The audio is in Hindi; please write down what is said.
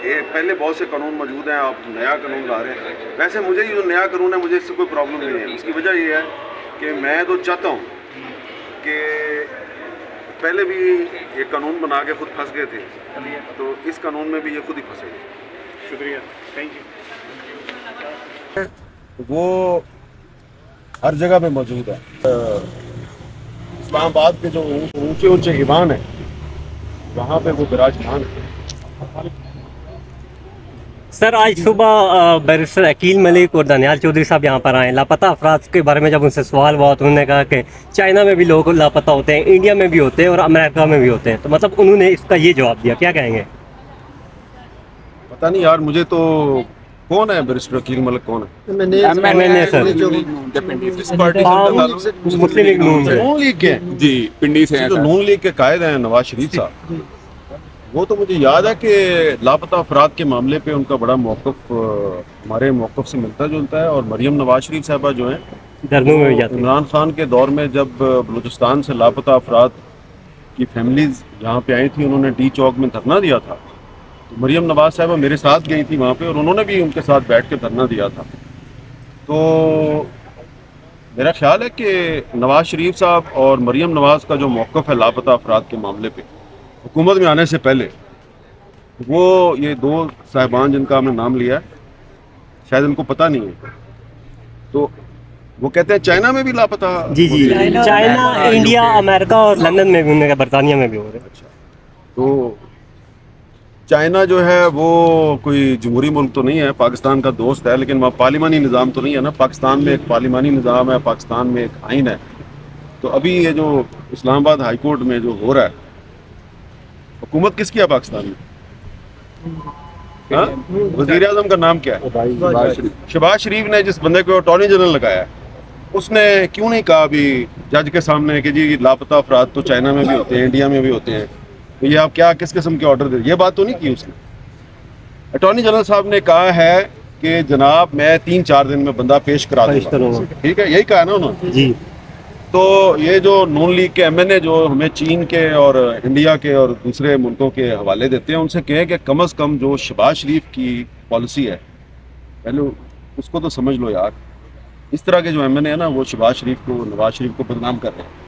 पहले बहुत से कानून मौजूद हैं, आप नया कानून ला रहे हैं। वैसे मुझे ये जो नया कानून है, मुझे इससे कोई प्रॉब्लम नहीं है। उसकी वजह ये है कि मैं तो चाहता हूँ कि पहले भी एक कानून बना के खुद फंस गए थे, तो इस कानून में भी ये खुद ही फंसेंगे। शुक्रिया, थैंक यू। वो हर जगह पे मौजूद है। इस्लामाबाद के जो ऊंचे ऊंचे ईवान है, वहाँ पे वो विराजमान है। सर, आज सुबह बैरिस्टर अकील मलिक और दानियाल चौधरी साहब यहाँ पर आए। लापता अफराद के बारे में जब उनसे सवाल हुआ तो उन्होंने कहा कि चाइना में भी लोग लापता होते हैं, इंडिया में भी होते हैं और अमेरिका में भी होते हैं। तो मतलब उन्होंने इसका ये जवाब दिया, क्या कहेंगे? पता नहीं यार, मुझे तो कौन है बैरिस्टर अकील मलिक, कौन है? MNA सर, मुस्लिम लीग नून से। नून लीग के जी, पिंडी से हैं जो नून लीग के कायद हैं नवाज शरीफ साहब, वो तो मुझे याद है कि लापता अफराद के मामले पे उनका बड़ा मौक़िफ़ हमारे मौक़िफ़ से मिलता जुलता है। और मरियम नवाज शरीफ साहबा जो हैं, धरनों में भी जाती हैं। इमरान खान के दौर में जब बलूचिस्तान से लापता अफराद की फैमिलीज़ यहाँ पे आई थी, उन्होंने डी चौक में धरना दिया था। तो मरियम नवाज साहबा मेरे साथ गई थी वहाँ पे, और उन्होंने भी उनके साथ बैठ के धरना दिया था। तो मेरा ख्याल है कि नवाज शरीफ साहब और मरियम नवाज का जो मौक़िफ़ है लापता अफराद के मामले पे, हुकूमत में आने से पहले, वो ये दो साहिबान जिनका हमने नाम लिया है, शायद उनको पता नहीं है, तो वो कहते हैं चाइना में भी लापता। जी, चाइना, इंडिया, अमेरिका और लंदन में भी, उन्होंने बरतानिया में भी हो रहे हैं। अच्छा, तो चाइना जो है वो कोई जमहूरी मुल्क तो नहीं है, पाकिस्तान का दोस्त है, लेकिन वहाँ पार्लिमानी निज़ाम तो नहीं है ना। पाकिस्तान में एक पार्लिमानी निज़ाम है, पाकिस्तान में एक आइन है। तो अभी ये जो इस्लामाबाद हाई कोर्ट में जो हो रहा है, हुकूमत किसकी है पाकिस्तान में? वज़ीर आज़म का नाम क्या है? शहबाज शरीफ ने जिस बंदे को अटॉर्नी जनरल लगाया है, उसने क्यों नहीं कहा अभी जज के सामने कि जी लापता अफराद तो चाइना में भी होते हैं, इंडिया में भी होते हैं, तो ये आप क्या किस किस्म के ऑर्डर दे? ये बात तो नहीं की उसने। अटॉर्नी जनरल साहब ने कहा है कि जनाब मैं 3-4 दिन में बंदा पेश करा दूंगा। ठीक है, यही कहा ना उन्होंने जी। तो ये जो नून लीग के MNA जो हमें चीन के और इंडिया के और दूसरे मुल्कों के हवाले देते हैं, उनसे कहें कि कम से कम जो शहबाज शरीफ की पॉलिसी है, पहले उसको तो समझ लो यार। इस तरह के जो MNA है ना, वो शहबाज शरीफ को, नवाज शरीफ को बदनाम कर रहे हैं।